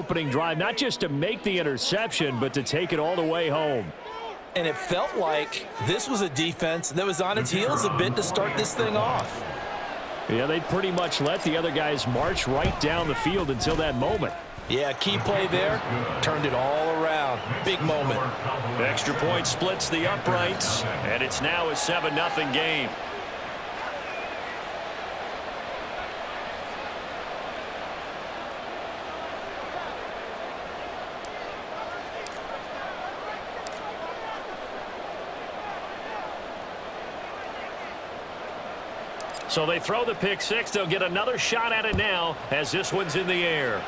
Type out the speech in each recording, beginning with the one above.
Opening drive, not just to make the interception, but to take it all the way home. And it felt like this was a defense that was on its heels a bit to start this thing off. Yeah, they pretty much let the other guys march right down the field until that moment. Yeah, key play there, turned it all around. Big moment. The extra point splits the uprights, and it's now a 7-0 game. So they throw the pick six. They'll get another shot at it now as this one's in the air.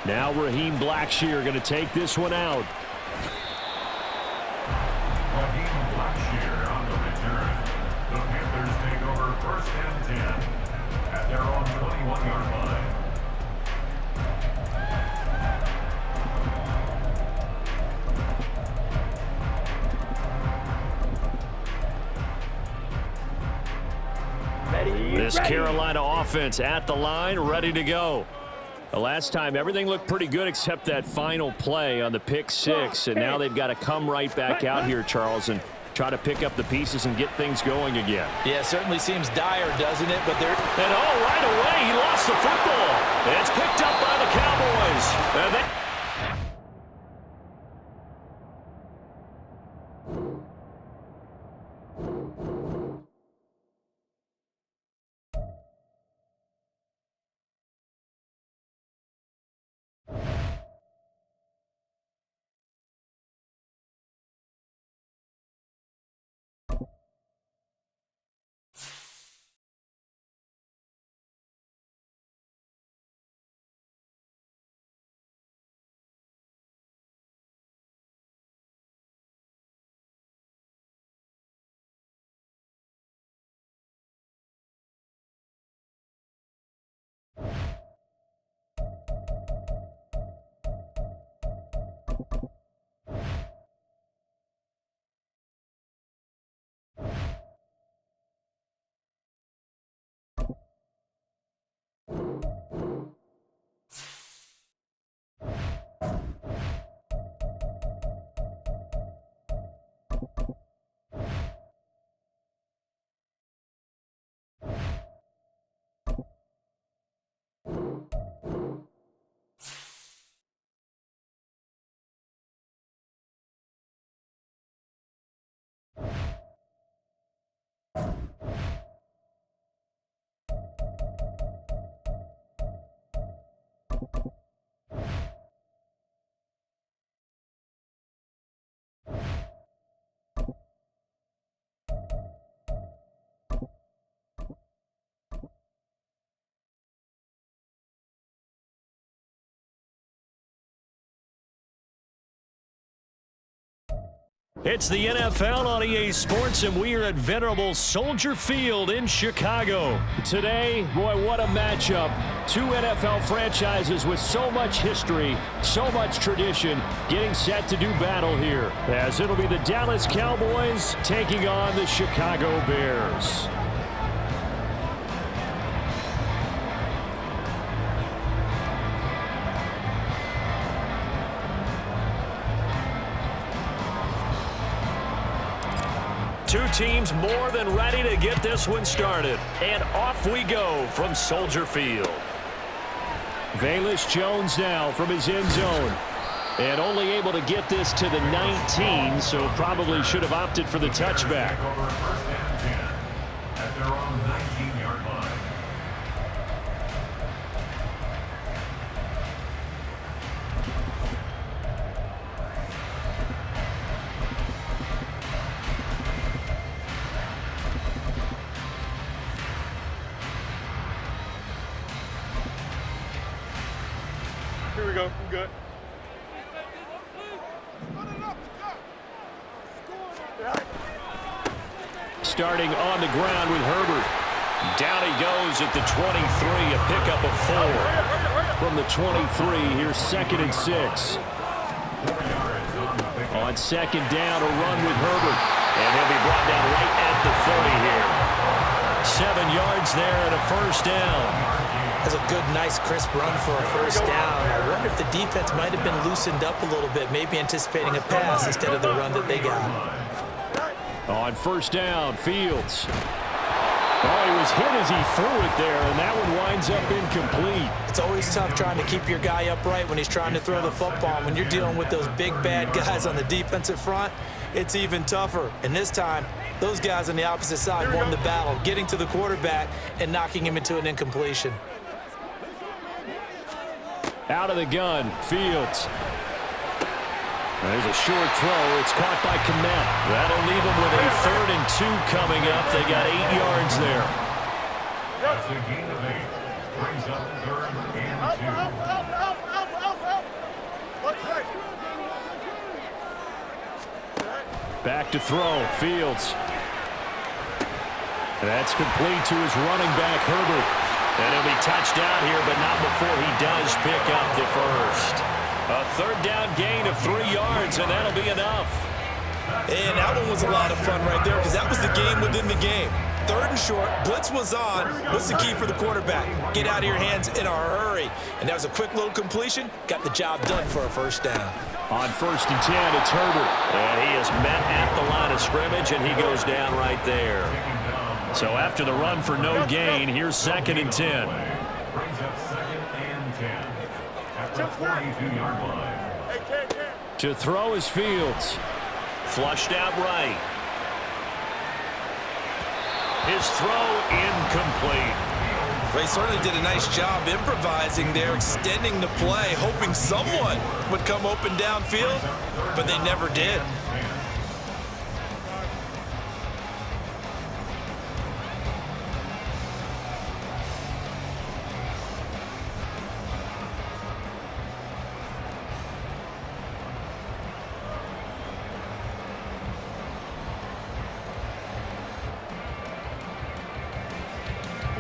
Now Raheem Blackshear going to take this one out. Raheem Blackshear on the return. The Panthers take over first and 10 at their own 21-yard line. This Carolina offense at the line, ready to go. The last time, everything looked pretty good except that final play on the pick six, and now they've got to come right back out here, Charles, and try to pick up the pieces and get things going again. Yeah, it certainly seems dire, doesn't it? But they're... And right away, he lost the football. It's picked up by the Cowboys. And they... It's the NFL on EA Sports, and we are at venerable Soldier Field in Chicago. Today, boy, what a matchup. Two NFL franchises with so much history, so much tradition, getting set to do battle here, as it'll be the Dallas Cowboys taking on the Chicago Bears. Two teams more than ready to get this one started. And off we go from Soldier Field. Velus Jones now from his end zone. And only able to get this to the 19, so probably should have opted for the touchback. Over first and 10 at their own 19-yard line. Here we go. I'm good. Starting on the ground with Herbert. Down he goes at the 23, a pickup of 4. From the 23, here's 2nd and 6. On second down, a run with Herbert. And he'll be brought down right at the 30 here. 7 yards there and a first down. That's a good, nice, crisp run for a first down. I wonder if the defense might have been loosened up a little bit, maybe anticipating a pass instead of the run that they got. On first down, Fields. Oh, he was hit as he threw it there, and that one winds up incomplete. It's always tough trying to keep your guy upright when he's trying to throw the football. When you're dealing with those big, bad guys on the defensive front, it's even tougher. And this time, those guys on the opposite side won the battle, getting to the quarterback and knocking him into an incompletion. Out of the gun, Fields. There's a short throw. It's caught by Kmet. That'll leave them with a 3rd and 2 coming up. They got 8 yards there. That's a gain of 8. Brings up 3rd and 2. Back to throw, Fields. That's complete to his running back, Herbert. And he'll be touched down here, but not before he does pick up the first. A 3rd down gain of 3 yards, and that'll be enough. And that one was a lot of fun right there because that was the game within the game. 3rd and short, blitz was on. What's the key for the quarterback? Get out of your hands in a hurry. And that was a quick little completion. Got the job done for a first down. On 1st and 10, it's Herbert. And he is met at the line of scrimmage, and he goes down right there. So after the run for no gain, here's 2nd and 10. Brings up 2nd and 10. At the 42-yard line. To throw is Fields. Flushed out right. His throw incomplete. They certainly did a nice job improvising there, extending the play, hoping someone would come open downfield, but they never did.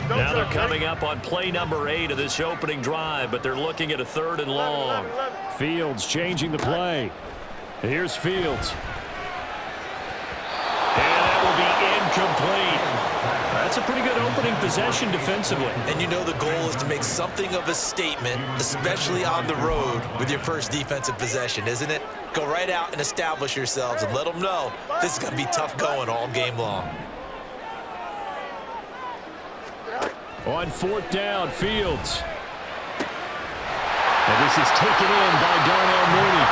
Now they're coming up on play number 8 of this opening drive, but they're looking at a 3rd and long. Fields changing the play. Here's Fields. And that will be incomplete. That's a pretty good opening possession defensively. And you know the goal is to make something of a statement, especially on the road with your first defensive possession, isn't it? Go right out and establish yourselves and let them know this is going to be tough going all game long. On 4th down, Fields. And this is taken in by Darnell Mooney.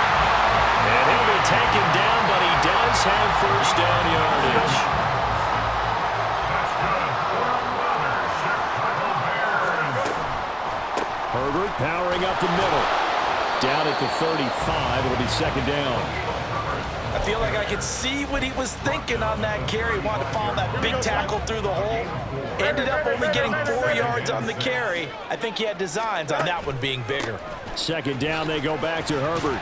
And he'll be taken down, but he does have first down yardage. Herbert powering up the middle. Down at the 35, it'll be 2nd down. I feel like I could see what he was thinking on that carry. Wanted to follow that big tackle through the hole. Ended up only getting 4 yards on the carry. I think he had designs on that one being bigger. 2nd down, they go back to Herbert.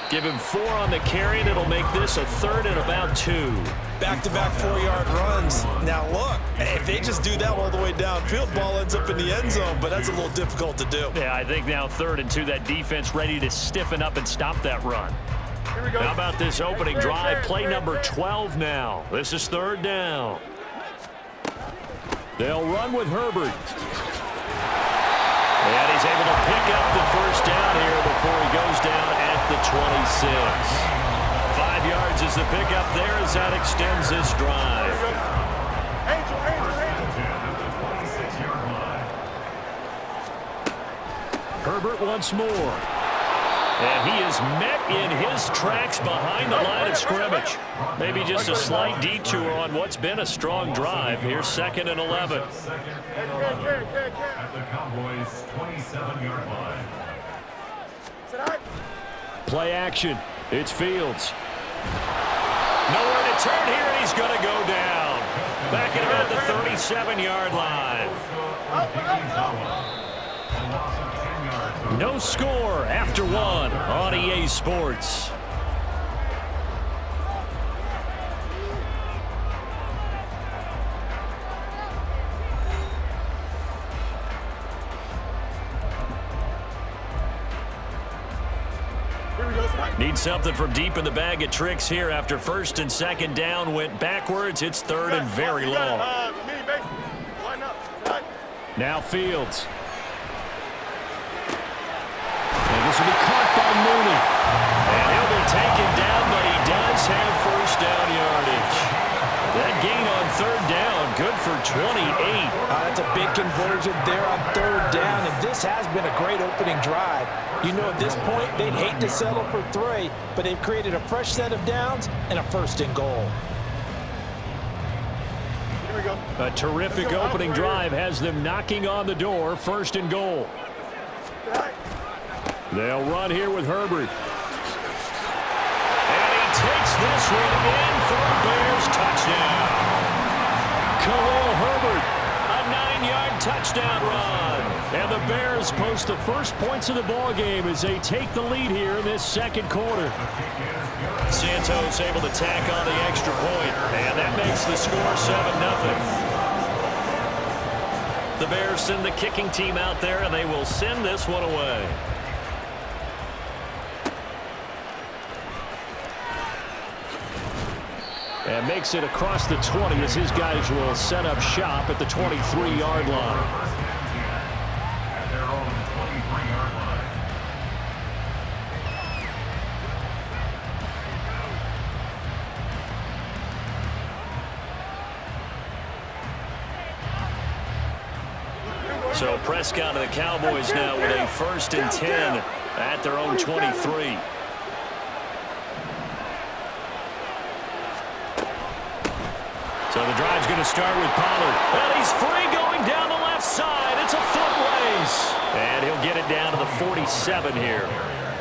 Give him 4 on the carry, and it'll make this a 3rd and about 2. Back-to-back 4-yard runs. Now look, if they just do that all the way downfield, ball ends up in the end zone, but that's a little difficult to do. Yeah, I think now 3rd and 2, that defense ready to stiffen up and stop that run. How about this opening drive? Play number 12 now. This is 3rd down. They'll run with Herbert. And he's able to pick up the first down here before he goes down at the 26. 5 yards is the pickup there as that extends this drive. Herbert once more. And he is met in his tracks behind the line of scrimmage. Maybe just a slight detour on what's been a strong drive. Here's 2nd and 11. At the Cowboys' 27-yard line. Play action. It's Fields. Nowhere to turn here, and he's going to go down. Back at about the 37-yard line. No score after 1 on EA Sports. Need something from deep in the bag of tricks here after 1st and 2nd down went backwards. It's 3rd and very long. Now Fields. conversion there on 3rd down, and this has been a great opening drive. You know, at this point, they'd hate to settle for 3, but they've created a fresh set of downs and a 1st and goal. Here we go. A terrific opening drive has them knocking on the door. 1st and goal. They'll run here with Herbert. And he takes this one in for a Bears touchdown. Khalil Herbert, a 9-yard touchdown run. And the Bears post the first points of the ball game as they take the lead here in this 2nd quarter. Santos able to tack on the extra point, and that makes the score 7-0. The Bears send the kicking team out there, and they will send this one away. And makes it across the 20 as his guys will set up shop at the 23-yard line. At their own 23-yard line. So Prescott and the Cowboys now with a 1st and 10 at their own 23. So the drive's going to start with Pollard. And he's free going down the left side. It's a foot race. And he'll get it down to the 47 here.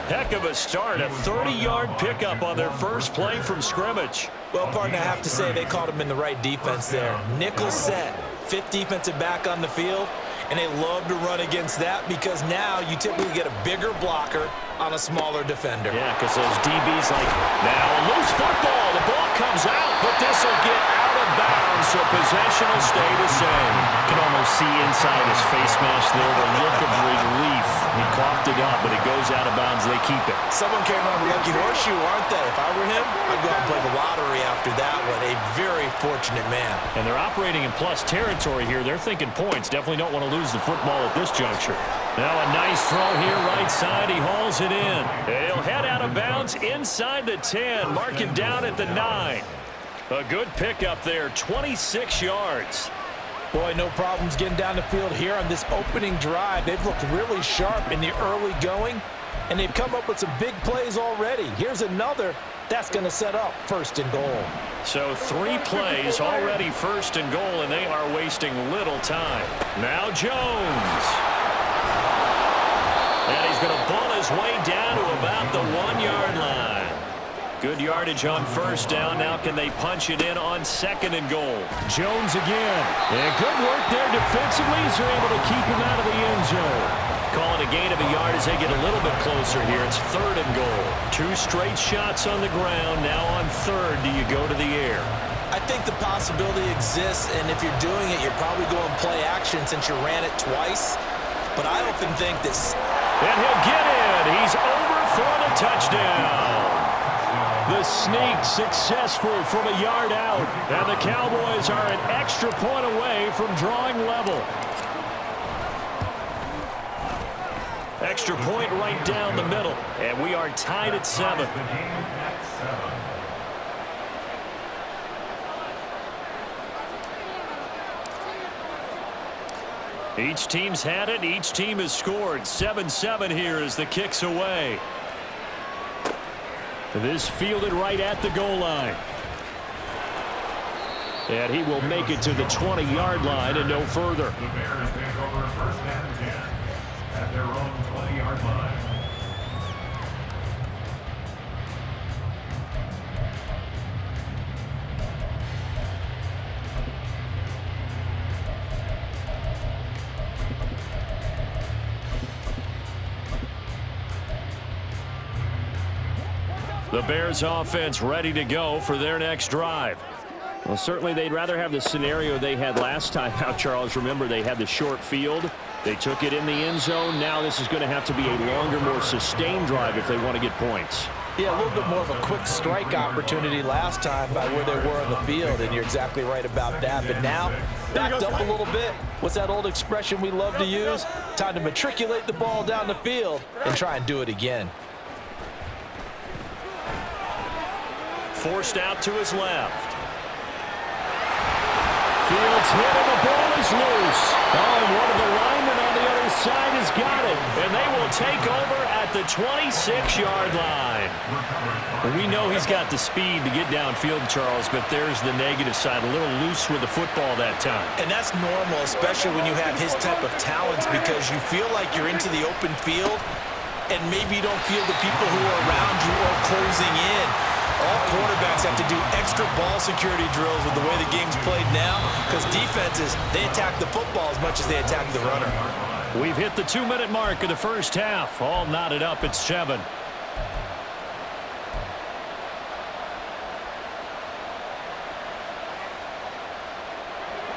Heck of a start. A 30-yard pickup on their first play from scrimmage. Well, partner, I have to say they caught him in the right defense there. Nickel set, 5th defensive back on the field. And they love to run against that because now you typically get a bigger blocker on a smaller defender. Yeah, because those DBs like, now a loose football. The ball comes out, but this will get out of bounds, so possession will stay the same. You can almost see inside his face mask there the look of relief. He coughed it up, but it goes out of bounds. They keep it. Someone came around with lucky horseshoe, aren't they? If I were him, I'd go out and play the lottery after that one. A very fortunate man. And they're operating in plus territory here. They're thinking points. Definitely don't want to lose the football at this juncture. Now a nice throw here right side. He hauls it in. He'll head out of bounds inside the 10. Mark him down at the 9. A good pickup there, 26 yards. Boy, no problems getting down the field here on this opening drive. They've looked really sharp in the early going, and they've come up with some big plays already. Here's another that's going to set up 1st and goal. So 3 plays already 1st and goal, and they are wasting little time. Now Jones. And he's going to bull his way down to about the 1-yard line. Good yardage on 1st down. Now can they punch it in on 2nd and goal? Jones again. And good work there defensively as they're able to keep him out of the end zone. Call it a gain of a yard as they get a little bit closer here. It's 3rd and goal. 2 straight shots on the ground. Now on 3rd, do you go to the air? I think the possibility exists, and if you're doing it, you're probably going play action since you ran it twice. But I often think this. And he'll get in. He's over for the touchdown. The sneak successful from a yard out. And the Cowboys are an extra point away from drawing level. Extra point right down the middle. And we are tied at 7. Each team's had it. Each team has scored. 7-7 here as the kick's away. This fielded right at the goal line. And he will make it to the 20-yard line and no further. The Bears take over 1st and 10 at their own 20-yard line. The Bears offense ready to go for their next drive. Well, certainly they'd rather have the scenario they had last time out, Charles. Remember, they had the short field. They took it in the end zone. Now this is going to have to be a longer, more sustained drive if they want to get points. Yeah, a little bit more of a quick strike opportunity last time by where they were on the field, and you're exactly right about that. But now, backed up a little bit. What's that old expression we love to use? Time to matriculate the ball down the field and try and do it again. Forced out to his left. Fields hit and the ball is loose. Oh, and one of the linemen on the other side has got it. And they will take over at the 26-yard line. Well, we know he's got the speed to get downfield, Charles, but there's the negative side. A little loose with the football that time. And that's normal, especially when you have his type of talents, because you feel like you're into the open field and maybe you don't feel the people who are around you are closing in. All quarterbacks have to do extra ball security drills with the way the game's played now, because defenses, they attack the football as much as they attack the runner. We've hit the 2-minute mark of the first half. All knotted up at 7.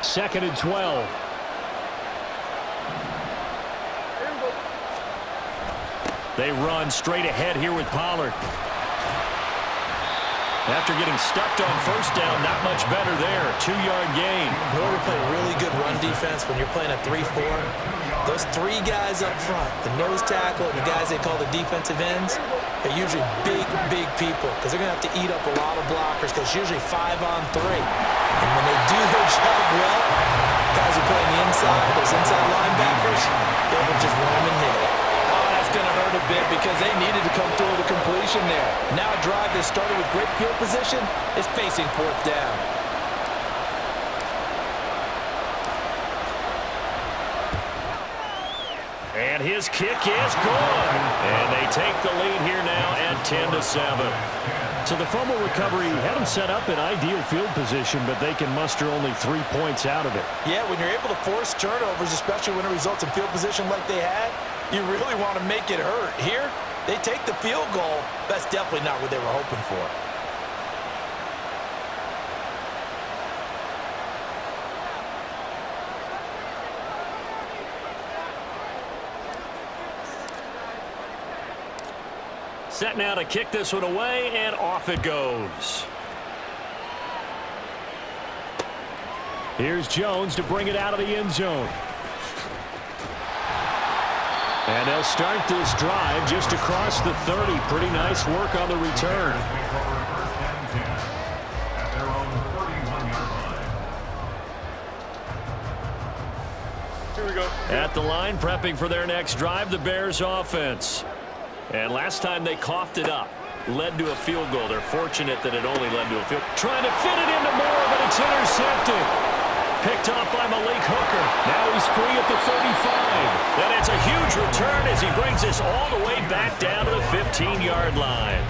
Second and 12. They run straight ahead here with Pollard. After getting stuffed on first down, not much better there. 2-yard gain. In order to play really good run defense when you're playing a 3-4, those 3 guys up front, the nose tackle and the guys they call the defensive ends, are usually big, big people because they're going to have to eat up a lot of blockers because it's usually 5-on-3. And when they do their job well, guys who play on the inside, those inside linebackers, they will just roam and hit. Going to hurt a bit because they needed to come through with a completion there. Now a drive that started with great field position is facing 4th down. And his kick is good. And they take the lead here now at 10-7. So the fumble recovery had them set up in ideal field position, but they can muster only 3 points out of it. Yeah, when you're able to force turnovers, especially when it results in field position like they had, you really want to make it hurt. Here, they take the field goal. That's definitely not what they were hoping for. Set now to kick this one away, and off it goes. Here's Jones to bring it out of the end zone. And they'll start this drive just across the 30. Pretty nice work on the return. Here we go. At the line, prepping for their next drive, the Bears offense. And last time they coughed it up, led to a field goal. They're fortunate that it only led to a field goal. Trying to fit it into Moore, but it's intercepted. Picked off by Malik Hooker. Now he's free at the 35. And it's a huge return as he brings us all the way back down to the 15-yard line.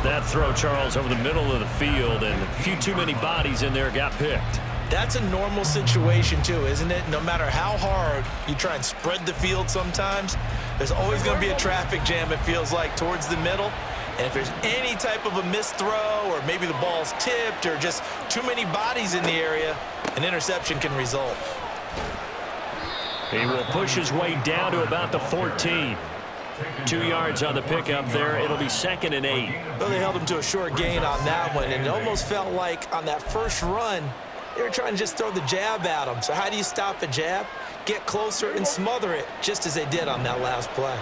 That throw, Charles, over the middle of the field, and a few too many bodies in there got picked. That's a normal situation, too, isn't it? No matter how hard you try and spread the field sometimes, there's always going to be a traffic jam, it feels like, towards the middle. And if there's any type of a missed throw or maybe the ball's tipped or just too many bodies in the area, an interception can result. He will push his way down to about the 14. 2 yards on the pickup there. It'll be 2nd and 8. Well, they held him to a short gain on that one, and it almost felt like on that first run, they were trying to just throw the jab at him. So how do you stop a jab? Get closer and smother it, just as they did on that last play.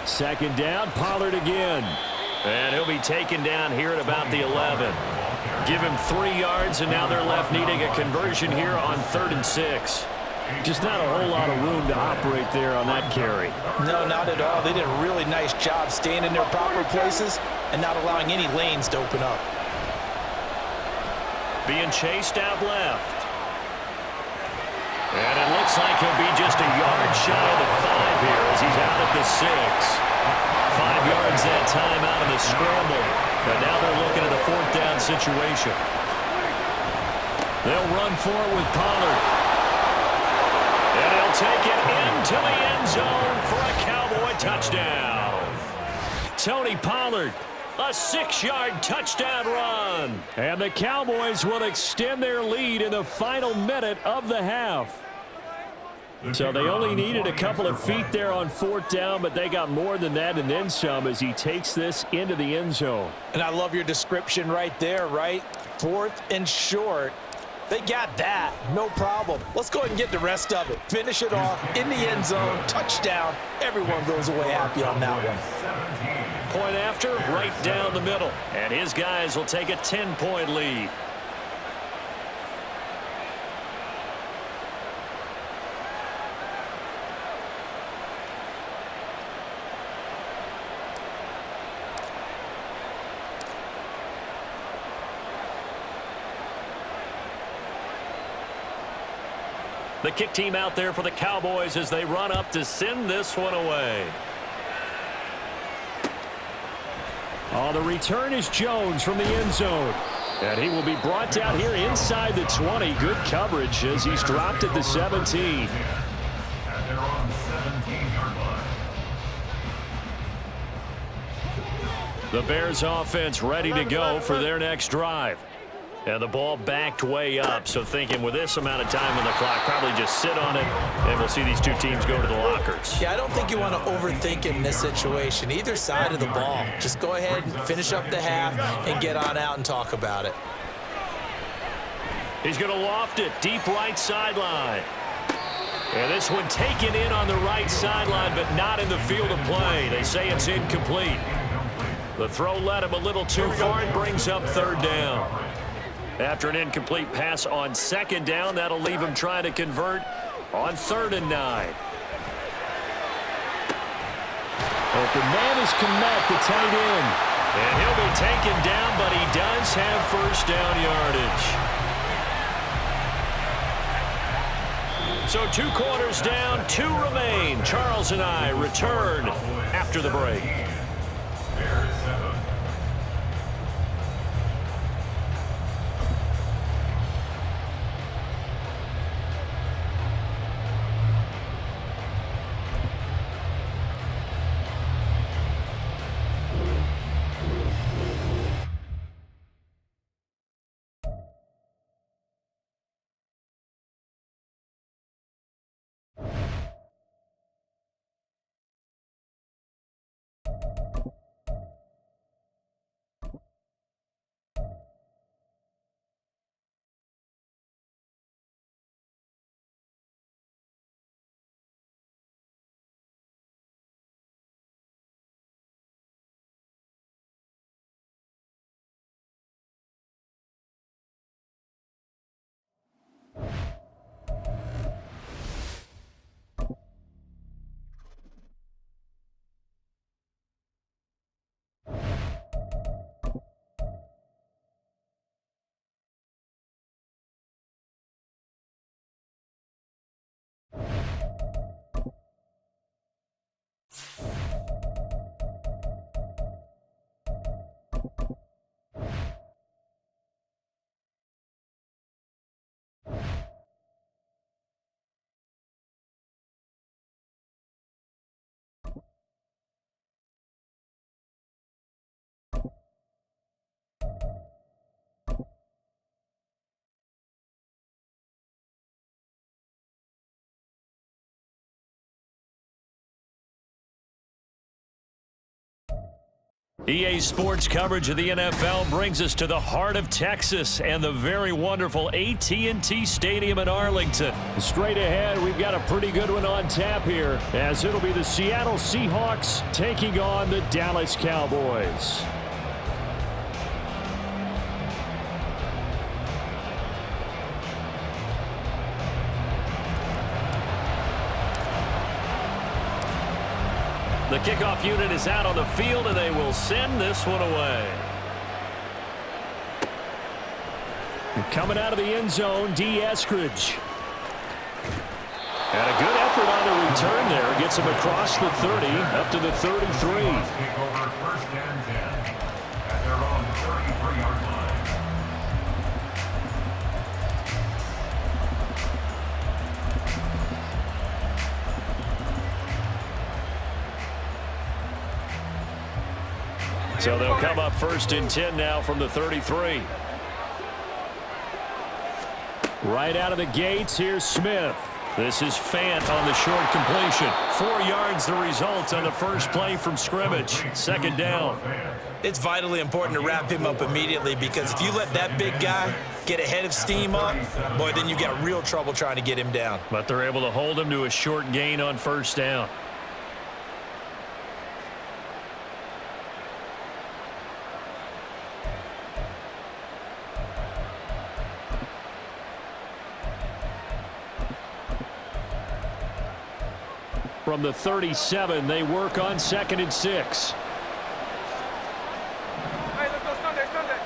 2nd down, Pollard again. And he'll be taken down here at about the 11. Give him 3 yards, and now they're left needing a conversion here on 3rd and 6. Just not a whole lot of room to operate there on that carry. No, not at all. They did a really nice job staying in their proper places and not allowing any lanes to open up. Being chased out left. And it looks like he'll be just a yard shy of the 5 here as he's out at the 6. 5 yards that time out of the scramble. But now they're looking at a 4th down situation. They'll run for it with Pollard. And he'll take it into the end zone for a Cowboy touchdown. Tony Pollard, a 6-yard touchdown run. And the Cowboys will extend their lead in the final minute of the half. So they only needed a couple of feet there on 4th down, but they got more than that and then some as he takes this into the end zone. And I love your description right there, right? 4th and short. They got that. No problem. Let's go ahead and get the rest of it. Finish it off in the end zone. Touchdown. Everyone goes away happy on that one. Point after, right down the middle. And his guys will take a 10-point lead. The kick team out there for the Cowboys as they run up to send this one away. On the return is Jones from the end zone. And he will be brought down here inside the 20. Good coverage as he's dropped at the 17. And they're on the 17-yard line. The Bears offense ready to go for their next drive. And the ball backed way up, so thinking with this amount of time on the clock, probably just sit on it, and we'll see these two teams go to the lockers. Yeah, I don't think you want to overthink it in this situation. Either side of the ball. Just go ahead and finish up the half and get on out and talk about it. He's going to loft it deep right sideline. And this one taken in on the right sideline, but not in the field of play. They say it's incomplete. The throw led him a little too far and brings up third down. After an incomplete pass on second down, that'll leave him trying to convert on 3rd and 9. Open man is Komet, the tight end. And he'll be taken down, but he does have first down yardage. So 2 quarters down, 2 remain. Charles and I return after the break. EA Sports coverage of the NFL brings us to the heart of Texas and the very wonderful AT&T Stadium in Arlington. Straight ahead, we've got a pretty good one on tap here, as it'll be the Seattle Seahawks taking on the Dallas Cowboys. The kickoff unit is out on the field, and they will send this one away. Coming out of the end zone, D. Eskridge. And a good effort on the return there. Gets him across the 30, up to the 33. Take over 1st and 10 at their own 33-yard line. So they'll come up 1st and 10 now from the 33. Right out of the gates, here's Smith. This is Fant on the short completion. 4 yards the result on the first play from scrimmage. 2nd down. It's vitally important to wrap him up immediately, because if you let that big guy get ahead of steam up, boy, then you got real trouble trying to get him down. But they're able to hold him to a short gain on 1st down. From the 37, they work on 2nd and 6. Hey, let's go Sunday, Sunday.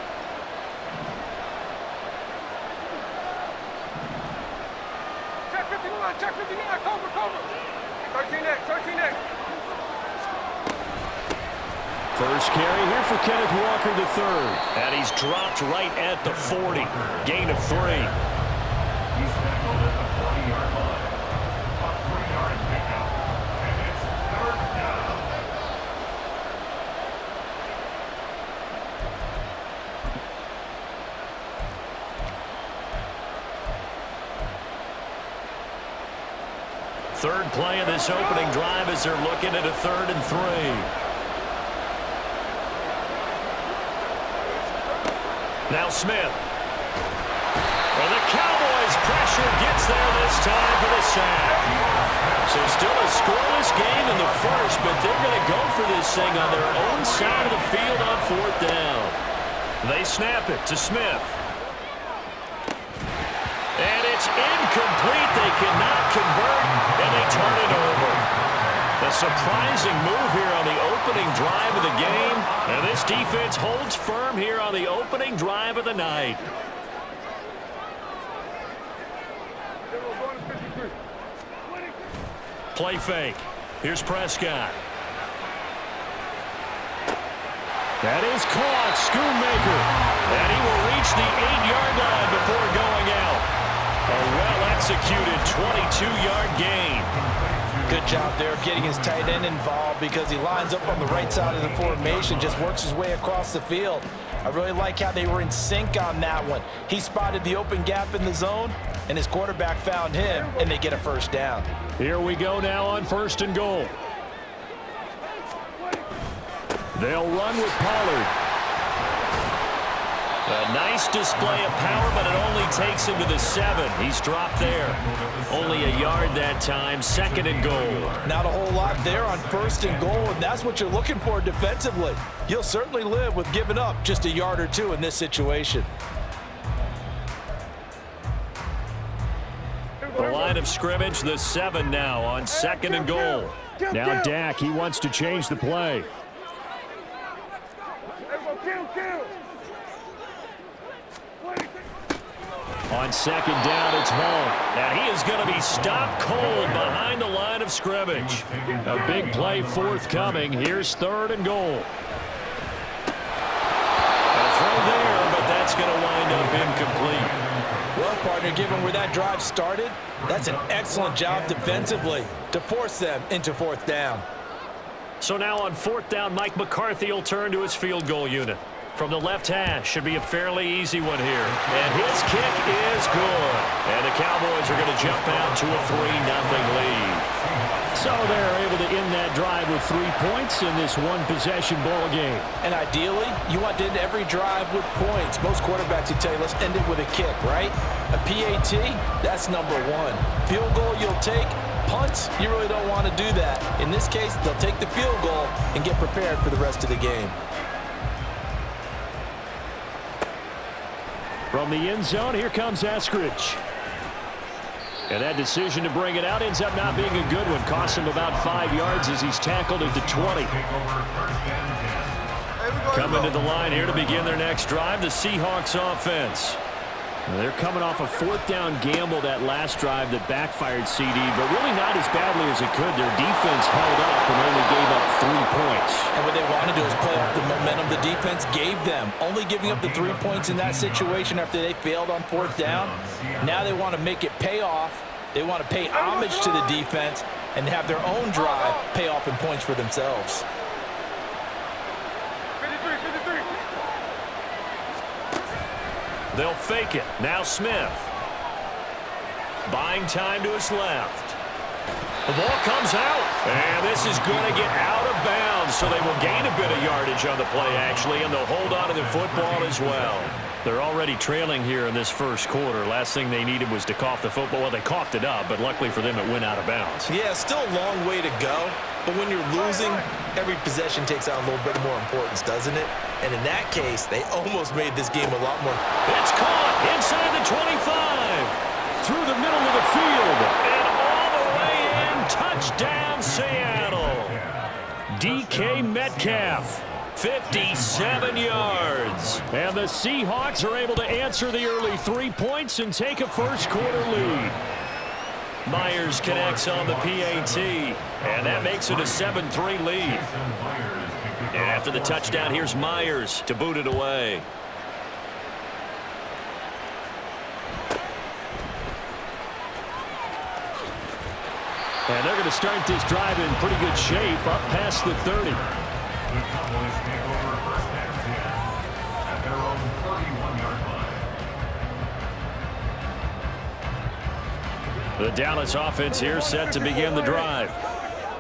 Check 51. First carry here for Kenneth Walker III. And he's dropped right at the 40. Gain of 3. He's tackled at the 40-yard line. A 3-yard pickup. And it's 3rd down. Third play of this opening drive as they're looking at a 3rd and 3. Now Smith. Well, the Cowboys' pressure gets there this time for the sack. So still a scoreless game in the first, but they're going to go for this thing on their own side of the field on 4th down. They snap it to Smith. And it's incomplete. They cannot convert, and they turn it over. A surprising move here on the opening drive of the game. And this defense holds firm here on the opening drive of the night. Play fake. Here's Prescott. That is caught. Schoonmaker. And he will reach the 8-yard line before going out. A well-executed 22-yard gain. Good job there getting his tight end involved because he lines up on the right side of the formation, just works his way across the field. I really like how they were in sync on that one. He spotted the open gap in the zone, and his quarterback found him, and they get a 1st down. Here we go now on 1st and goal. They'll run with Pollard. A nice display of power, but it only takes him to the 7. He's dropped there. Only a yard that time. 2nd and goal. Not a whole lot there on 1st and goal, and that's what you're looking for defensively. You'll certainly live with giving up just a yard or 2 in this situation. The line of scrimmage, the 7 now on 2nd and goal. Now Dak, he wants to change the play. On 2nd down, it's Vaughn. And he is going to be stopped cold behind the line of scrimmage. A big play forthcoming. Here's 3rd and goal. A throw there, but that's going to wind up incomplete. Well, partner, given where that drive started, that's an excellent job defensively to force them into 4th down. So now on 4th down, Mike McCarthy will turn to his field goal unit. From the left hash, should be a fairly easy one here. And his kick is good. And the Cowboys are going to jump out to a 3-0 lead. So they're able to end that drive with 3 points in this one-possession ball game. And ideally, you want to end every drive with points. Most quarterbacks would tell you, let's end it with a kick, right? A PAT, that's number 1. Field goal you'll take. Punts, you really don't want to do that. In this case, they'll take the field goal and get prepared for the rest of the game. From the end zone, here comes Eskridge. And that decision to bring it out ends up not being a good one. Cost him about 5 yards as he's tackled at the 20. Coming to the line here to begin their next drive, the Seahawks offense. Well, they're coming off a 4th down gamble that last drive that backfired CD, but really not as badly as it could. Their defense held up and only gave up 3 points. And what they want to do is play off the momentum the defense gave them. Only giving up the 3 points in that situation after they failed on 4th down. Now they want to make it pay off. They want to pay homage to the defense and have their own drive pay off in points for themselves. They'll fake it. Now Smith. Buying time to his left. The ball comes out. And this is going to get out of bounds, so they will gain a bit of yardage on the play, actually, and they'll hold on to the football as well. They're already trailing here in this first quarter. Last thing they needed was to cough the football. Well, they coughed it up, but luckily for them, it went out of bounds. Yeah, still a long way to go. But when you're losing, every possession takes on a little bit more importance, doesn't it? And in that case, they almost made this game a lot more. It's caught inside the 25. Through the middle of the field. And all the way in. Touchdown, Seattle. DK Metcalf. 57 yards. And the Seahawks are able to answer the early 3 points and take a first quarter lead. Myers connects on the PAT, and that makes it a 7-3 lead. And after the touchdown, here's Myers to boot it away. And they're going to start this drive in pretty good shape, up past the 30. The Cowboys take over first and 10 at their own 31-yard line. The Dallas offense here set to begin the drive.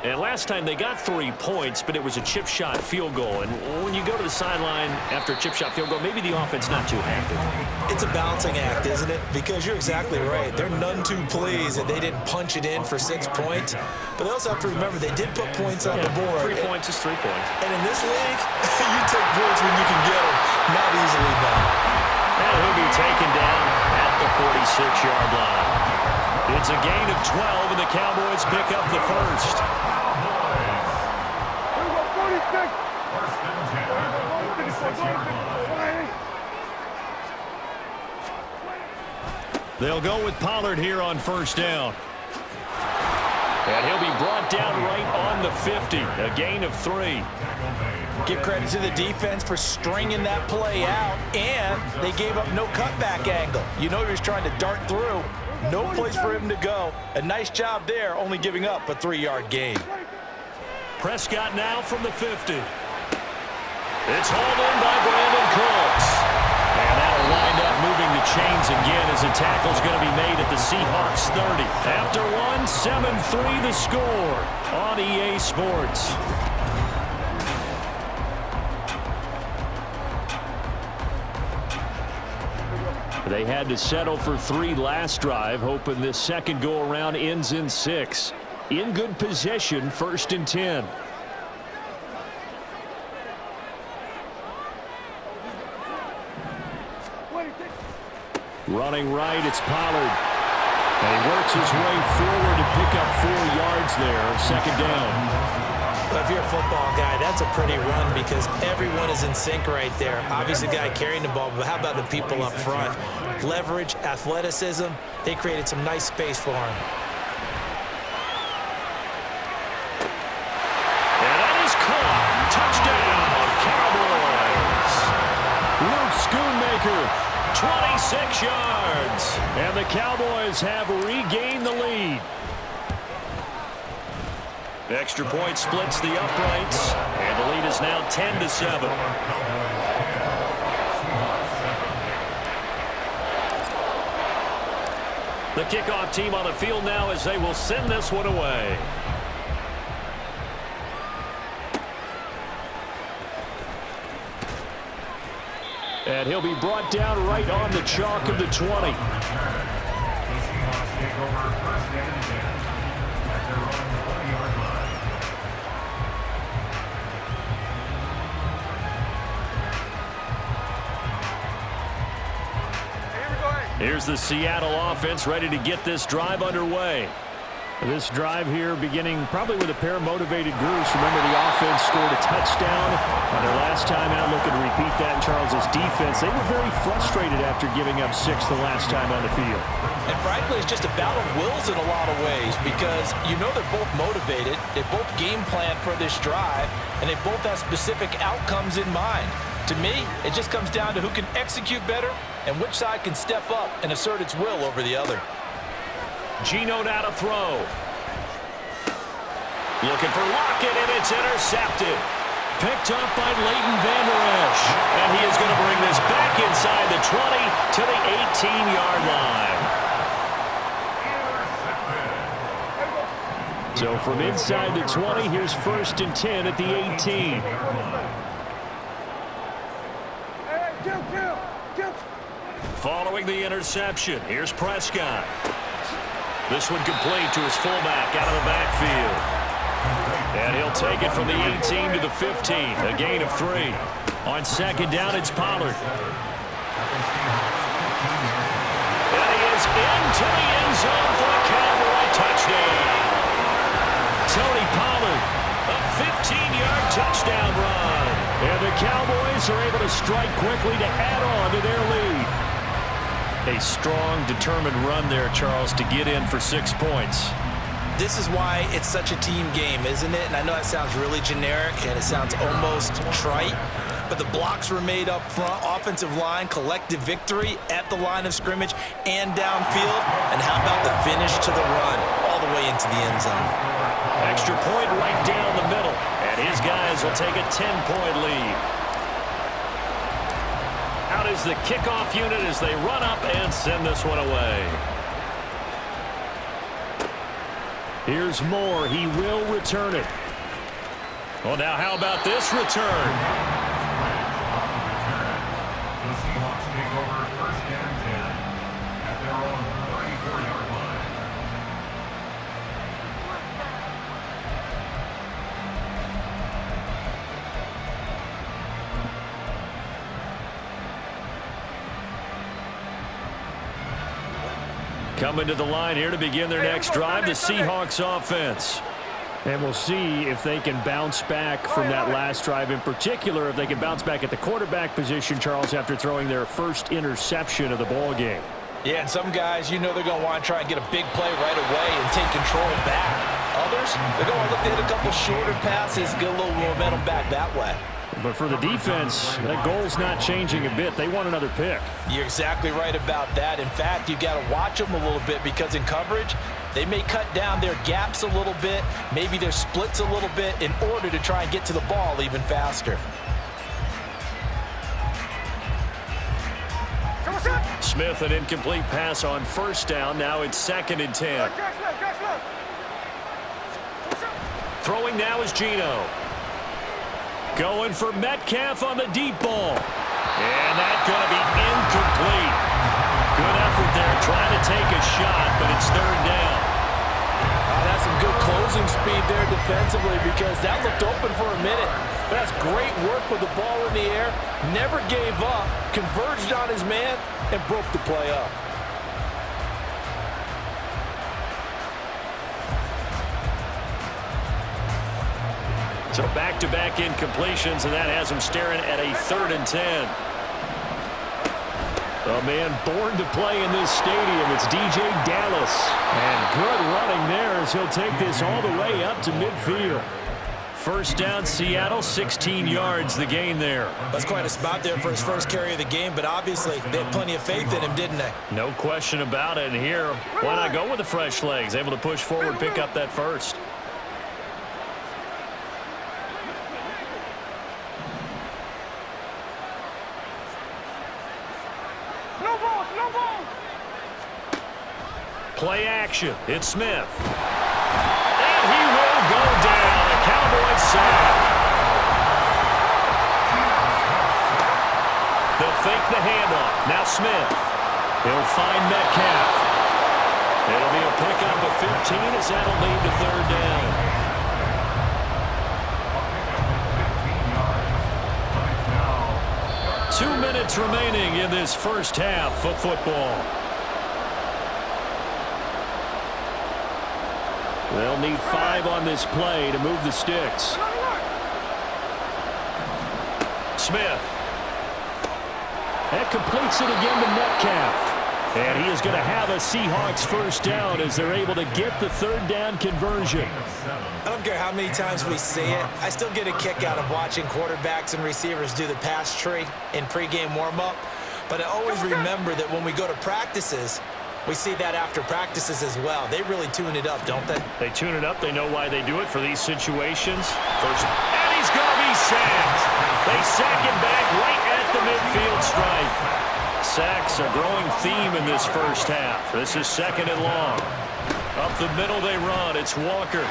And last time they got 3 points, but it was a chip shot field goal. And when you go to the sideline after a chip shot field goal, maybe the offense not too happy. It's a balancing act, isn't it? Because you're exactly right. They're none too pleased that they didn't punch it in for 6 points. But they also have to remember they did put points on the board. 3 points is 3 points. And in this league, you take points when you can get them. Not easily done. And he'll be taken down at the 46-yard line. It's a gain of 12, and the Cowboys pick up the first. First and 10 at the 46-yard line. They'll go with Pollard here on first down. And he'll be brought down right on the 50, a gain of 3. Give credit to the defense for stringing that play out, and they gave up no cutback angle. You know he was trying to dart through. No place for him to go. A nice job there, only giving up a 3-yard gain. Prescott now from the 50. It's hauled in by Brandon Cooks. And that'll wind up moving the chains again as a tackle's going to be made at the Seahawks 30. After one, 7-3 the score on EA Sports. They had to settle for 3 last drive, hoping this second go-around ends in 6. In good possession, first and 10. Running right, it's Pollard. And he works his way forward to pick up 4 yards there, second down. Well, if you're a football guy, that's a pretty run because everyone is in sync right there. Obviously, the guy carrying the ball, but how about the people up front? Leverage, athleticism, they created some nice space for him. And that is caught. Touchdown, Cowboys. Luke Schoonmaker, 26 yards. And the Cowboys have regained the lead. Extra point splits the uprights, and the lead is now 10-7. The kickoff team on the field now as they will send this one away. And he'll be brought down right on the chalk of the 20. Here's the Seattle offense ready to get this drive underway. This drive here beginning probably with a pair of motivated groups. Remember, the offense scored a touchdown on their last time out. Looking to repeat that in Charles's defense. They were very frustrated after giving up 6 the last time on the field. And frankly, it's just a battle of wills in a lot of ways because you know they're both motivated. They both game plan for this drive, and they both have specific outcomes in mind. To me, it just comes down to who can execute better and which side can step up and assert its will over the other. Geno now to throw. Looking for Lockett, and it's intercepted. Picked up by Leighton Vander Esch. And he is going to bring this back inside the 20 to the 18-yard line. So from inside the 20, here's first and 10 at the 18. Following the interception, here's Prescott. This one complete to his fullback out of the backfield. And he'll take it from the 18 to the 15, a gain of 3. On second down, it's Pollard. And he is into the end zone for a Cowboy touchdown. Tony Pollard, a 15-yard touchdown run. And the Cowboys are able to strike quickly to add on to their lead. A strong, determined run there, Charles, to get in for 6 points. This is why it's such a team game, isn't it? And I know that sounds really generic and it sounds almost trite, but the blocks were made up front, offensive line, collective victory at the line of scrimmage and downfield. And how about the finish to the run all the way into the end zone? Extra point right down the middle, and his guys will take a 10-point lead. Out is the kickoff unit as they run up and send this one away. Here's Moore. He will return it. Well, now how about this return? The Seahawks take over first and 10 at their own 34-yard line. Coming to the line here to begin their next drive, the Seahawks offense. And we'll see if they can bounce back from that last drive, in particular if they can bounce back at the quarterback position, Charles, after throwing their first interception of the ball game. Yeah, and some guys, you know they're going to want to try and get a big play right away and take control back. Others, they're going to look to hit a couple shorter passes, get a little momentum back that way. But for the defense, that goal's not changing a bit. They want another pick. You're exactly right about that. In fact, you got to watch them a little bit because in coverage, they may cut down their gaps a little bit, maybe their splits a little bit in order to try and get to the ball even faster. Smith, an incomplete pass on first down. Now it's 2nd and 10. Throwing now is Geno. Going for Metcalf on the deep ball. And that's going to be incomplete. Good effort there trying to take a shot, but it's 3rd down. That's some good closing speed there defensively because that looked open for a minute. But that's great work with the ball in the air. Never gave up, converged on his man, and broke the play up. So back-to-back incompletions, and that has him staring at a 3rd and 10. A man born to play in this stadium. It's DJ Dallas. And good running there as he'll take this all the way up to midfield. First down, Seattle, 16 yards the gain there. That's quite a spot there for his first carry of the game, but obviously they had plenty of faith in him, didn't they? No question about it. And here, why not go with the fresh legs? Able to push forward, pick up that first. Play action. It's Smith. And he will go down. A Cowboys sack. They'll fake the handoff. Now Smith. He'll find Metcalf. It'll be a pickup of 15 as that'll lead to 3rd down. 2 minutes remaining in this first half of football. They'll need 5 on this play to move the sticks. Smith. That completes it again to Metcalf. And he is going to have a Seahawks first down as they're able to get the 3rd down conversion. I don't care how many times we see it. I still get a kick out of watching quarterbacks and receivers do the pass tree in pregame warm-up. But I always remember that when we go to practices, we see that after practices as well. They really tune it up, don't they? They tune it up. They know why they do it for these situations. First, and he's going to be sacked. They sack him back right at the midfield stripe. Sacks a growing theme in this first half. This is 2nd and long. Up the middle they run. It's Walker.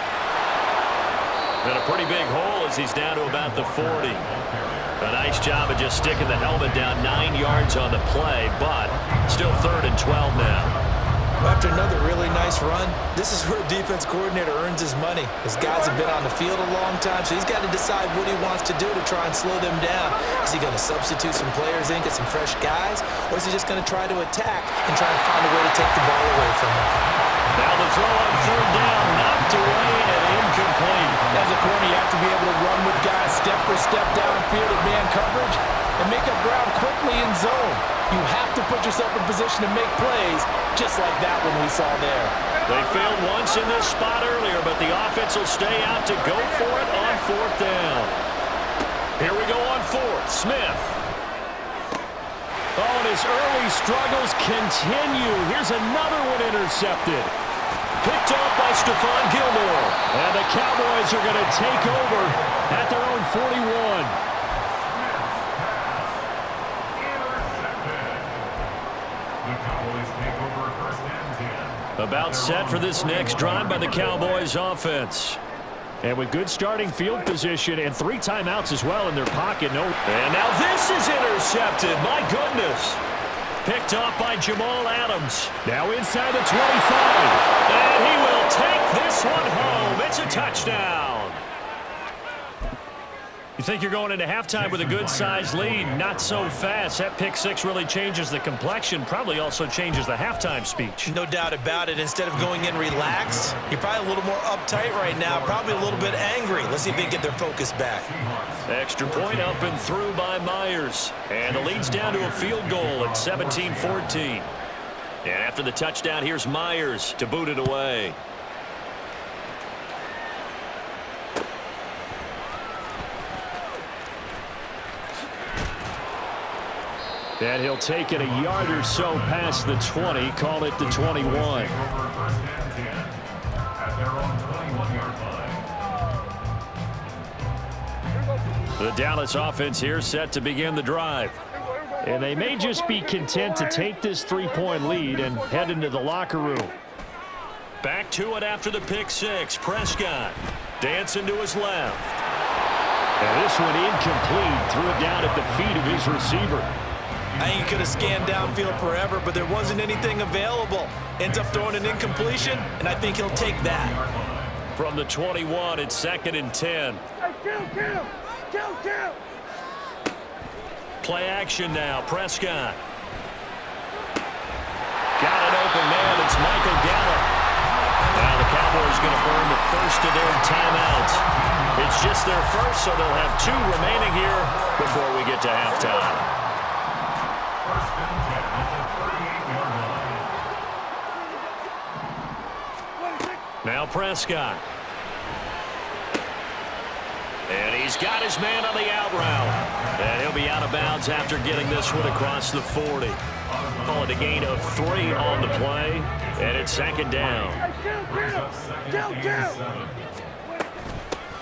And a pretty big hole as he's down to about the 40. A nice job of just sticking the helmet down 9 yards on the play, but still 3rd and 12 now. After another really nice run, this is where a defense coordinator earns his money. His guys have been on the field a long time, so he's got to decide what he wants to do to try and slow them down. Is he going to substitute some players in, get some fresh guys, or is he just going to try to attack and try and find a way to take the ball away from them? Now the throw on 3rd down, knocked away and incomplete. As a corner, you have to be able to run with guys step for step downfield at man coverage and make up ground quickly in zone. You have to put put yourself in position to make plays just like that one we saw there. They failed once in this spot earlier, but the offense will stay out to go for it on 4th down. Here we go on 4th. Smith. Oh, and his early struggles continue. Here's another one intercepted. Picked off by Stephon Gilmore. And the Cowboys are going to take over at their own 41. About set for this next drive by the Cowboys offense. And with good starting field position and 3 timeouts as well in their pocket. And now this is intercepted. My goodness. Picked off by Jamal Adams. Now inside the 25. And he will take this one home. It's a touchdown. You think you're going into halftime with a good-sized lead. Not so fast. That pick 6 really changes the complexion. Probably also changes the halftime speech. No doubt about it. Instead of going in relaxed, you're probably a little more uptight right now. Probably a little bit angry. Let's see if they can get their focus back. Extra point up and through by Myers. And the lead's down to a field goal at 17-14. And after the touchdown, here's Myers to boot it away. And he'll take it a yard or so past the 20, call it the 21. The Dallas offense here set to begin the drive. And they may just be content to take this 3-point lead and head into the locker room. Back to it after the pick 6. Prescott dancing to his left. And this one incomplete. Threw it down at the feet of his receiver. I think he could have scanned downfield forever, but there wasn't anything available. Ends up throwing an incompletion, and I think he'll take that. From the 21, it's 2nd and 10. Play action now. Prescott. Got an open man. It's Michael Gallup. Now the Cowboys going to burn the first of their timeouts. It's just their first, so they'll have 2 remaining here before we get to halftime. Now Prescott. And he's got his man on the out route. And he'll be out of bounds after getting this one across the 40. Call it a gain of 3 on the play. And it's 2nd down.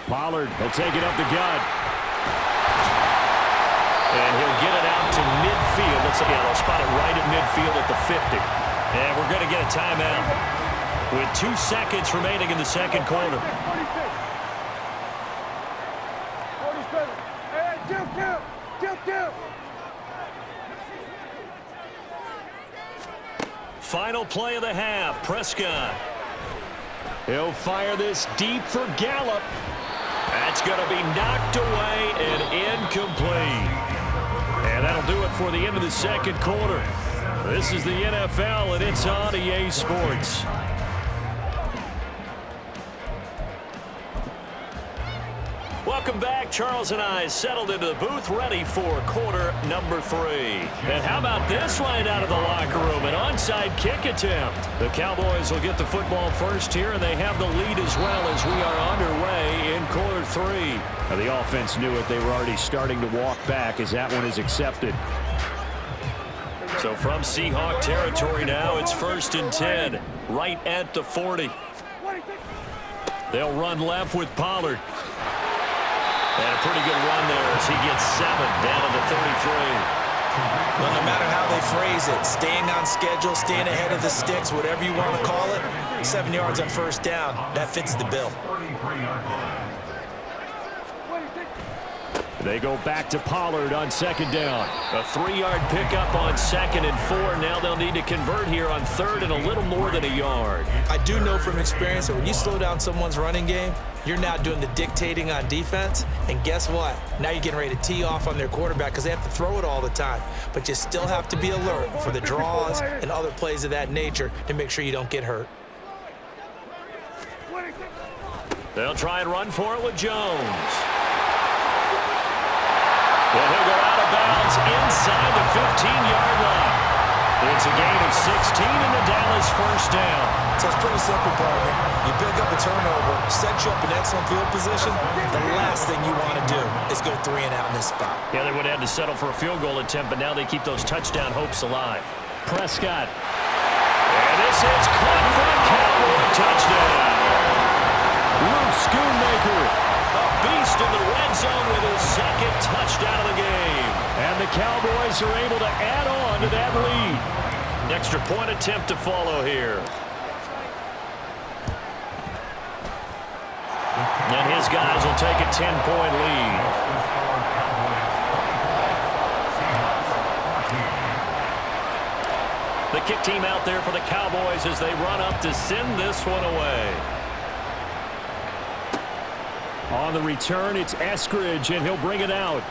Pollard will take it up the gut. And he'll get it out to midfield. Let's see, they'll spot it right at midfield at the 50. And we're going to get a timeout with 2 seconds remaining in the second quarter. Final play of the half. Prescott. He'll fire this deep for Gallup. That's going to be knocked away and incomplete. And that'll do it for the end of the second quarter. This is the NFL, and it's on EA Sports. Welcome back. Charles and I settled into the booth, ready for quarter number 3. And how about this right out of the locker room? An onside kick attempt. The Cowboys will get the football first here, and they have the lead as well as we are underway in quarter 3. Now, the offense knew it. They were already starting to walk back as that one is accepted. So from Seahawk territory now, it's 1st and 10, right at the 40. They'll run left with Pollard. And a pretty good run there as he gets 7 down to the 33. Well, no matter how they phrase it, staying on schedule, staying ahead of the sticks, whatever you want to call it, 7 yards on 1st down, that fits the bill. They go back to Pollard on 2nd down. A 3-yard pickup on 2nd and 4. Now they'll need to convert here on 3rd and a little more than a yard. I do know from experience that when you slow down someone's running game, you're now doing the dictating on defense. And guess what? Now you're getting ready to tee off on their quarterback because they have to throw it all the time. But you still have to be alert for the draws and other plays of that nature to make sure you don't get hurt. They'll try and run for it with Jones. And he'll go out of bounds inside the 15-yard line. It's a gain of 16 and the Dallas first down. So it's pretty simple, partner. You pick up a turnover, set you up in excellent field position. The last thing you want to do is go 3 and out in this spot. Yeah, they would have had to settle for a field goal attempt, but now they keep those touchdown hopes alive. Prescott. And this is caught for a Cowboy touchdown. Luke Schoonmaker, a beast in the red zone with his second touchdown of the game. And the Cowboys are able to add on to that lead. An extra point attempt to follow here. And his guys will take a 10-point lead. The kick team out there for the Cowboys as they run up to send this one away. On the return, it's Eskridge, and he'll bring it out.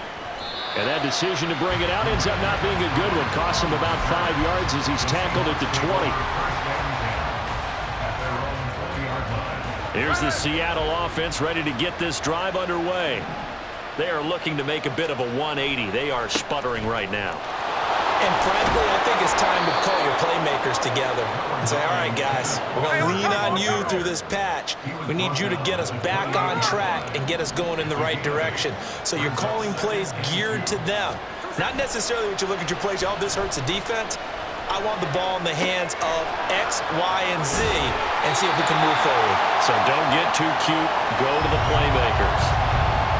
And that decision to bring it out ends up not being a good one. Cost him about 5 yards as he's tackled at the 20. Here's the Seattle offense ready to get this drive underway. They are looking to make a bit of a 180. They are sputtering right now. And frankly, I think it's time to call your playmakers together and say, all right, guys, we're going to lean on you through this patch. We need you to get us back on track and get us going in the right direction. So you're calling plays geared to them. Not necessarily what you look at your plays, oh, this hurts the defense. I want the ball in the hands of X, Y, and Z and see if we can move forward. So don't get too cute. Go to the playmakers.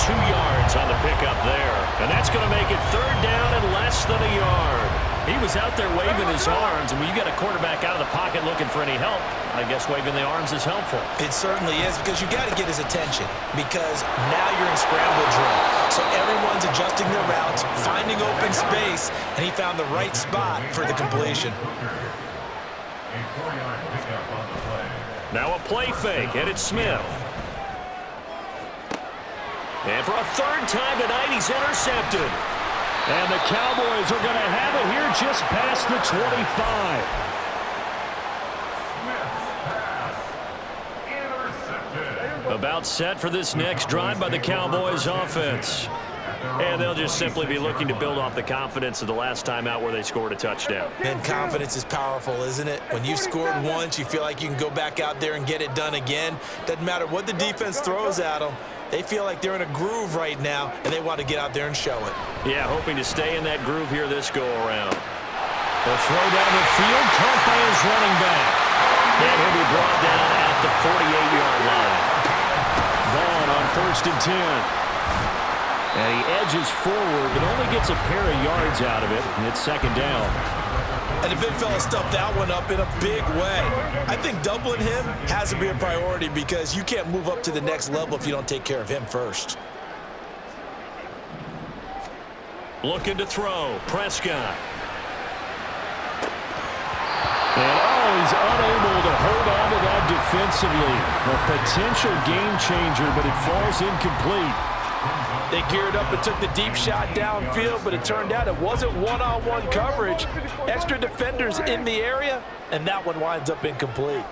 2 yards on the pickup there. And that's going to make it third down and less than a yard. He was out there waving his arms, and when you got a quarterback out of the pocket looking for any help, I guess waving the arms is helpful. It certainly is, because you got to get his attention, because now you're in scramble drill. So everyone's adjusting their routes, finding open space, and he found the right spot for the completion. Now a play fake, and it's Smith. And for a third time tonight, he's intercepted. And the Cowboys are going to have it here just past the 25. About set for this next drive by the Cowboys offense. And they'll just simply be looking to build off the confidence of the last time out where they scored a touchdown. And confidence is powerful, isn't it? When you've scored once, you feel like you can go back out there and get it done again. Doesn't matter what the defense throws at them. They feel like they're in a groove right now, and they want to get out there and show it. Yeah, hoping to stay in that groove here this go-around. The throw down the field, caught by his running back. And he'll be brought down at the 48-yard line. Vaughn on 1st and 10. And he edges forward, but only gets a pair of yards out of it, and it's 2nd down. And the big fella stuffed that one up in a big way. I think doubling him has to be a priority, because you can't move up to the next level if you don't take care of him first. Looking to throw, Prescott. And he's unable to hold on to that defensively. A potential game changer, but it falls incomplete. They geared up and took the deep shot downfield, but it turned out it wasn't one-on-one coverage. Extra defenders in the area, and that one winds up incomplete.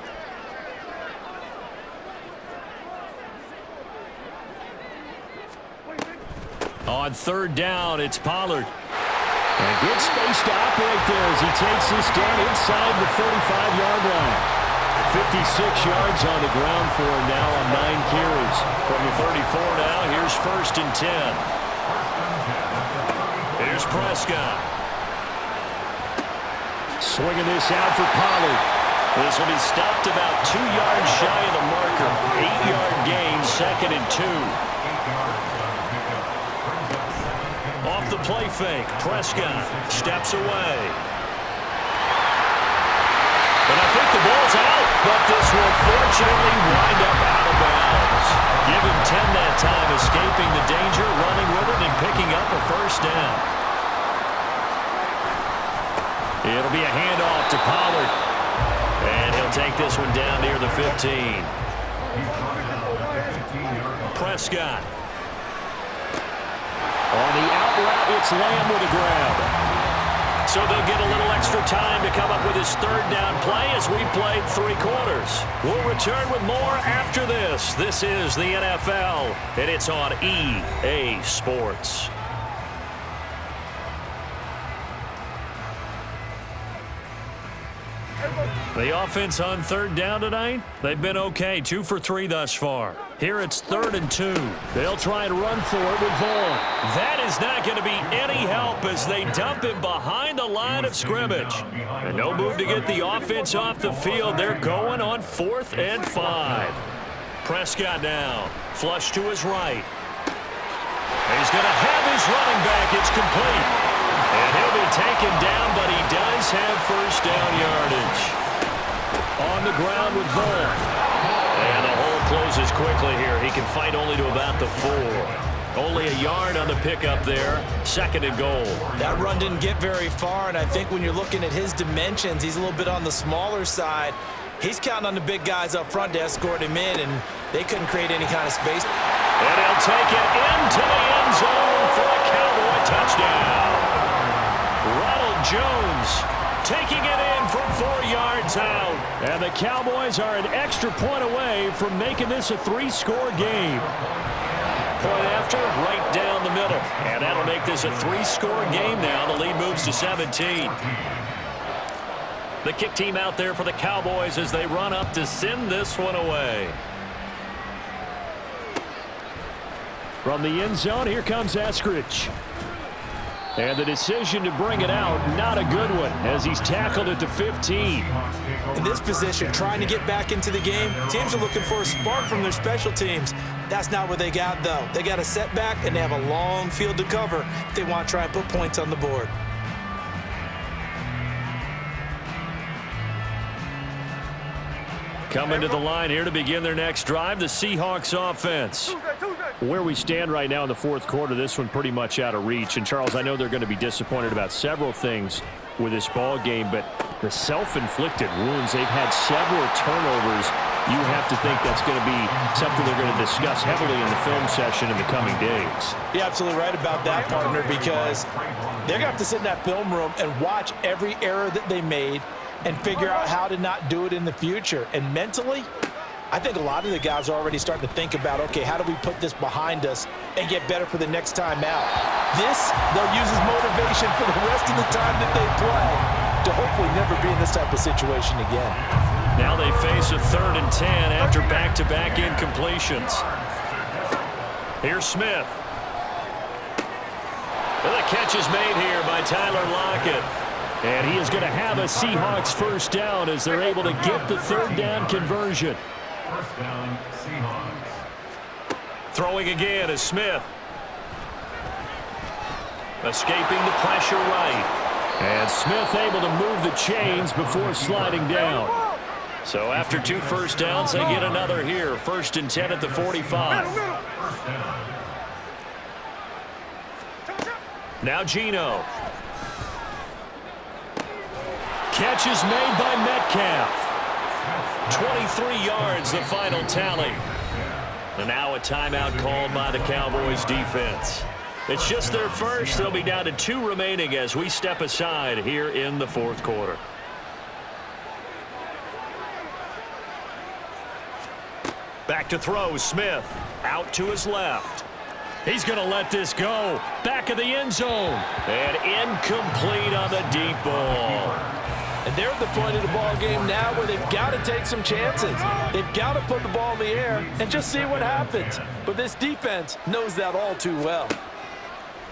On 3rd down, it's Pollard. And good space to operate there as he takes this down inside the 45-yard line. 56 yards on the ground for him now on 9 carries. From the 34 now, here's 1st and 10. Here's Prescott. Swinging this out for Pollard. This will be stopped about 2 yards shy of the marker. 8-yard gain, 2nd and 2. Off the play fake, Prescott steps away. And I think the ball's out, but this will fortunately wind up out of bounds. Give him 10 that time, escaping the danger, running with it, and picking up a 1st down. It'll be a handoff to Pollard. And he'll take this one down near the 15. Prescott. On the out route, it's Lamb with a grab. So they'll get a little extra time to come up with his 3rd down play as we played 3 quarters. We'll return with more after this. This is the NFL, and it's on EA Sports. The offense on third down tonight, they've been okay, 2 for 3 thus far. Here it's 3rd and 2. They'll try and run for it with Vaughn. That is not going to be any help as they dump him behind the line of scrimmage. And no move to get the offense off the field. They're going on 4th and 5. Prescott now, flush to his right. He's going to have his running back. It's complete. And he'll be taken down, but he does have first down yardage. On the ground with Vaughn. And the hole closes quickly here. He can fight only to about the 4. Only a yard on the pickup there. 2nd and goal. That run didn't get very far, and I think when you're looking at his dimensions, he's a little bit on the smaller side. He's counting on the big guys up front to escort him in, and they couldn't create any kind of space. And he'll take it into the end zone for a Cowboy touchdown. Ronald Jones taking it in from 4 yards out. And the Cowboys are an extra point away from making this a 3-score game. Point after, right down the middle. And that'll make this a 3-score game now. The lead moves to 17. The kick team out there for the Cowboys as they run up to send this one away. From the end zone, here comes Eskridge. And the decision to bring it out, not a good one, as he's tackled at the 15. In this position, trying to get back into the game, teams are looking for a spark from their special teams. That's not what they got, though. They got a setback, and they have a long field to cover if they want to try and put points on the board. Coming to the line here to begin their next drive, the Seahawks offense. Where we stand right now in the 4th quarter, this one pretty much out of reach. And, Charles, I know they're going to be disappointed about several things with this ball game, but the self-inflicted wounds, they've had several turnovers. You have to think that's going to be something they're going to discuss heavily in the film session in the coming days. You're absolutely right about that, partner, because they're going to have to sit in that film room and watch every error that they made and figure out how to not do it in the future. And mentally, I think a lot of the guys are already starting to think about, okay, how do we put this behind us and get better for the next time out? This, they'll use as motivation for the rest of the time that they play to hopefully never be in this type of situation again. Now they face a 3rd and 10 after back-to-back incompletions. Here's Smith. And the catch is made here by Tyler Lockett. And he is going to have a Seahawks first down as they're able to get the 3rd down conversion. First down, Seahawks. Throwing again is Smith. Escaping the pressure right. And Smith able to move the chains before sliding down. So after 2 first downs, they get another here. 1st and 10 at the 45. First down. Now Geno. Catch is made by Metcalf. 23 yards, the final tally. And now a timeout called by the Cowboys defense. It's just their first. They'll be down to 2 remaining as we step aside here in the 4th quarter. Back to throw, Smith. Out to his left. He's going to let this go. Back of the end zone. And incomplete on the deep ball. And they're at the point of the ball game now where they've got to take some chances. They've got to put the ball in the air and just see what happens. But this defense knows that all too well.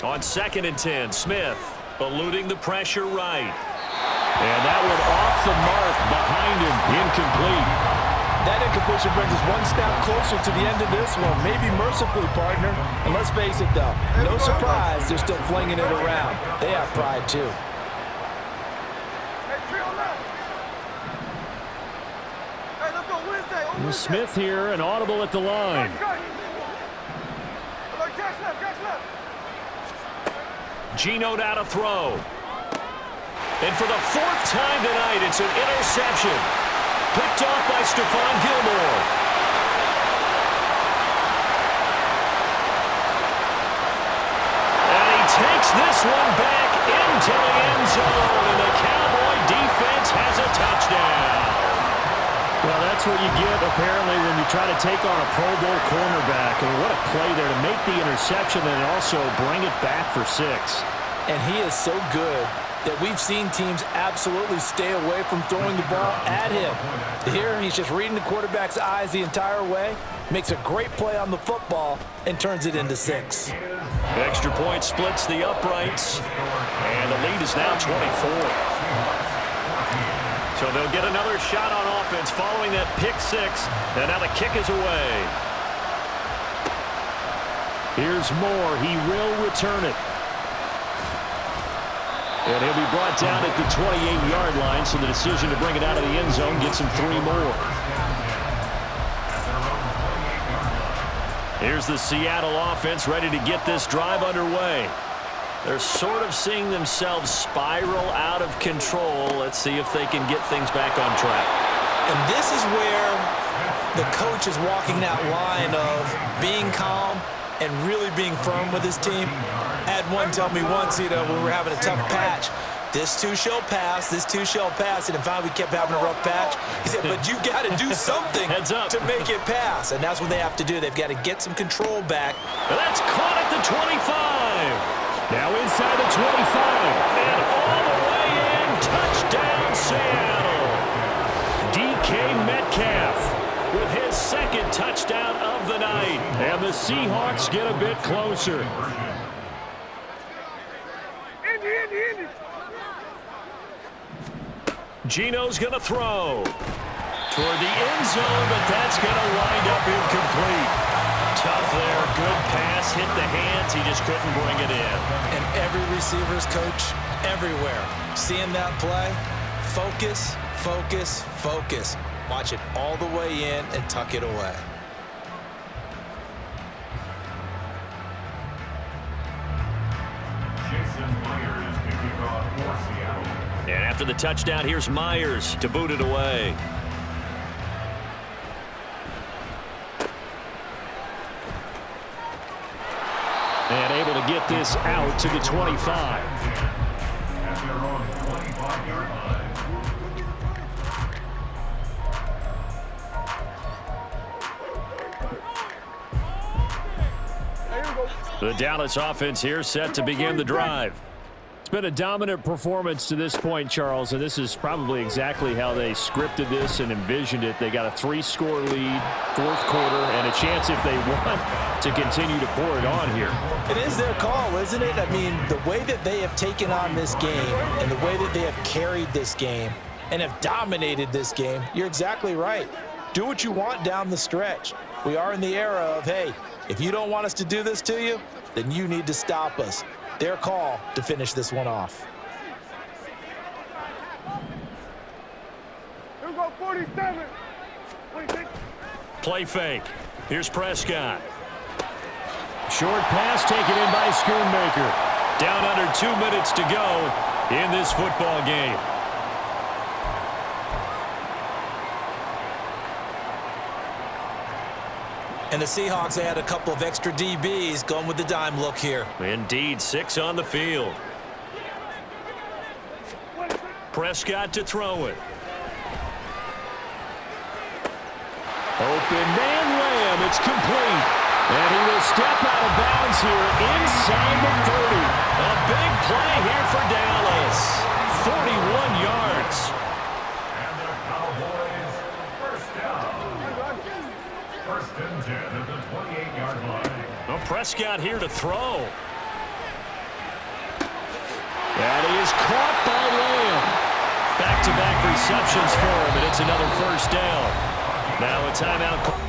On 2nd and 10, Smith eluding the pressure right. And that one off the mark behind him, incomplete. That incompletion brings us one step closer to the end of this one, maybe mercifully, partner. And let's face it, though, no surprise, they're still flinging it around. They have pride, too. Smith here, an audible at the line. Geno out of throw. And for the 4th time tonight, it's an interception. Picked off by Stephon Gilmore. And he takes this one back into the end zone. And the Cowboy defense has a touchdown. Well, that's what you get, apparently, when you try to take on a Pro Bowl cornerback. I mean, what a play there to make the interception and also bring it back for 6. And he is so good that we've seen teams absolutely stay away from throwing the ball at him. Here, he's just reading the quarterback's eyes the entire way, makes a great play on the football, and turns it into 6. The extra point splits the uprights, and the lead is now 24. So they'll get another shot on offense following that pick 6, and now the kick is away. Here's Moore. He will return it. And he'll be brought down at the 28-yard line, so the decision to bring it out of the end zone gets him 3 more. Here's the Seattle offense ready to get this drive underway. They're sort of seeing themselves spiral out of control. Let's see if they can get things back on track. And this is where the coach is walking that line of being calm and really being firm with his team. I had one tell me once, when we were having a tough patch, this too shall pass, this too shall pass, and finally we kept having a rough patch. He said, but you got to do something to make it pass, and that's what they have to do. They've got to get some control back. And that's caught at the 25. Now inside the 25. And all the way in, touchdown Seattle. DK Metcalf with his second touchdown of the night. And the Seahawks get a bit closer. Gino's going to throw toward the end zone, but that's going to wind up incomplete. Tough there, good pass, hit the hands, he just couldn't bring it in. And every receiver's coach everywhere, seeing that play, focus, focus, focus. Watch it all the way in and tuck it away. And after the touchdown, here's Myers to boot it away. And able to get this out to the 25. At their own 25-yard line. The Dallas offense here set to begin the drive. It's been a dominant performance to this point, Charles, and this is probably exactly how they scripted this and envisioned it. They got a 3-score lead, fourth quarter, and a chance if they want to continue to pour it on here. It is their call, isn't it? I mean, the way that they have taken on this game and the way that they have carried this game and have dominated this game, you're exactly right. Do what you want down the stretch. We are in the era of, hey, if you don't want us to do this to you, then you need to stop us. Their call to finish this one off. Here we go, 47. Play fake. Here's Prescott. Short pass taken in by Schoonmaker. Down under 2 minutes to go in this football game. And the Seahawks had a couple of extra DBs going with the dime look here. Indeed, 6 on the field. Prescott to throw it. Open man Lamb, it's complete. And he will step out of bounds here inside the 30. A big play here for Dallas. 41 yards. And the Cowboys first down. First and 10 at the 28-yard line. Well, Prescott here to throw. That is caught by Lamb. Back-to-back receptions for him, and it's another first down. Now a timeout.